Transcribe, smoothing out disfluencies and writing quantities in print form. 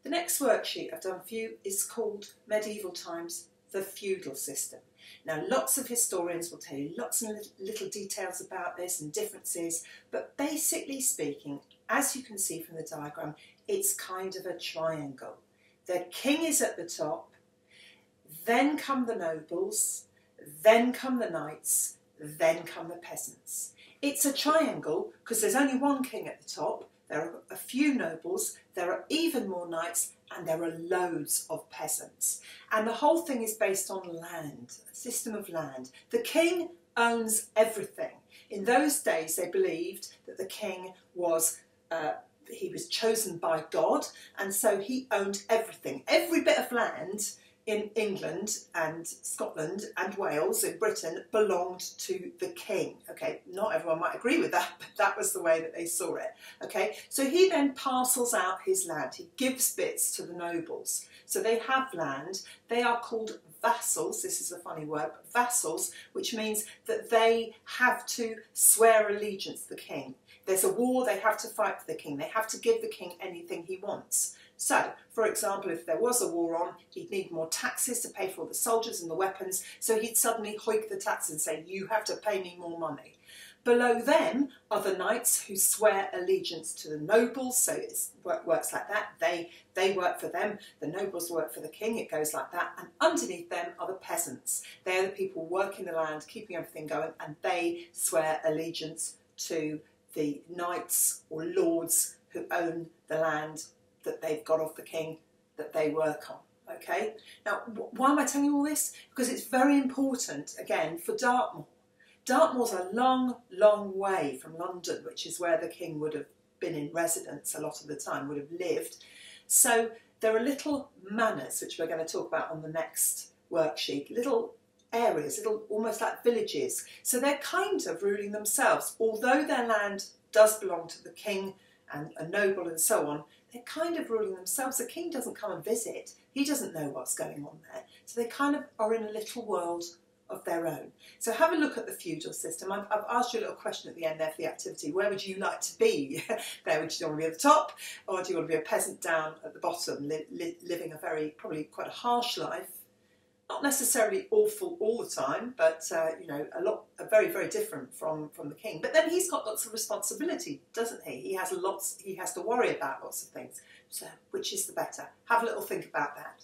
The next worksheet I've done for you is called Medieval Times, the Feudal System. Now, lots of historians will tell you lots and little details about this and differences, but basically speaking, as you can see from the diagram, it's kind of a triangle. The king is at the top, then come the nobles, then come the knights, then come the peasants. It's a triangle because there's only one king at the top, there are a few nobles, there are even more knights, and there are loads of peasants. And the whole thing is based on land, a system of land. The king owns everything. In those days, they believed that the king was he was chosen by God, and so he owned everything. Every bit of land in England and Scotland and Wales in Britain belonged to the king. Okay, not everyone might agree with that, but that was the way that they saw it. Okay, so he then parcels out his land. He gives bits to the nobles. So they have land. They are called vassals. This is a funny word, but vassals, which means that they have to swear allegiance to the king. There's a war, they have to fight for the king. They have to give the king anything he wants. So, for example, if there was a war on, he'd need more taxes to pay for all the soldiers and the weapons, so he'd suddenly hoik the tax and say, you have to pay me more money. Below them are the knights who swear allegiance to the nobles, so it works like that. They work for them, the nobles work for the king, it goes like that. And underneath them are the peasants. They're the people working the land, keeping everything going, and they swear allegiance to the knights or lords who own the land that they've got off the king that they work on. Okay, now why am I telling you all this? Because it's very important, again, for Dartmoor. Dartmoor's a long, long way from London, which is where the king would have been in residence a lot of the time, would have lived. So there are little manors, which we're going to talk about on the next worksheet, little areas, little almost like villages. So they're kind of ruling themselves. Although their land does belong to the king and a noble and so on, they're kind of ruling themselves. The king doesn't come and visit. He doesn't know what's going on there. So they kind of are in a little world of their own. So have a look at the feudal system. I've asked you a little question at the end there for the activity. Where would you like to be? There, would you want to be at the top, or do you want to be a peasant down at the bottom, living a probably quite a harsh life? Not necessarily awful all the time, but you know, very, very different from the king. But then he's got lots of responsibility, doesn't he? He has to worry about lots of things. So which is the better? Have a little think about that.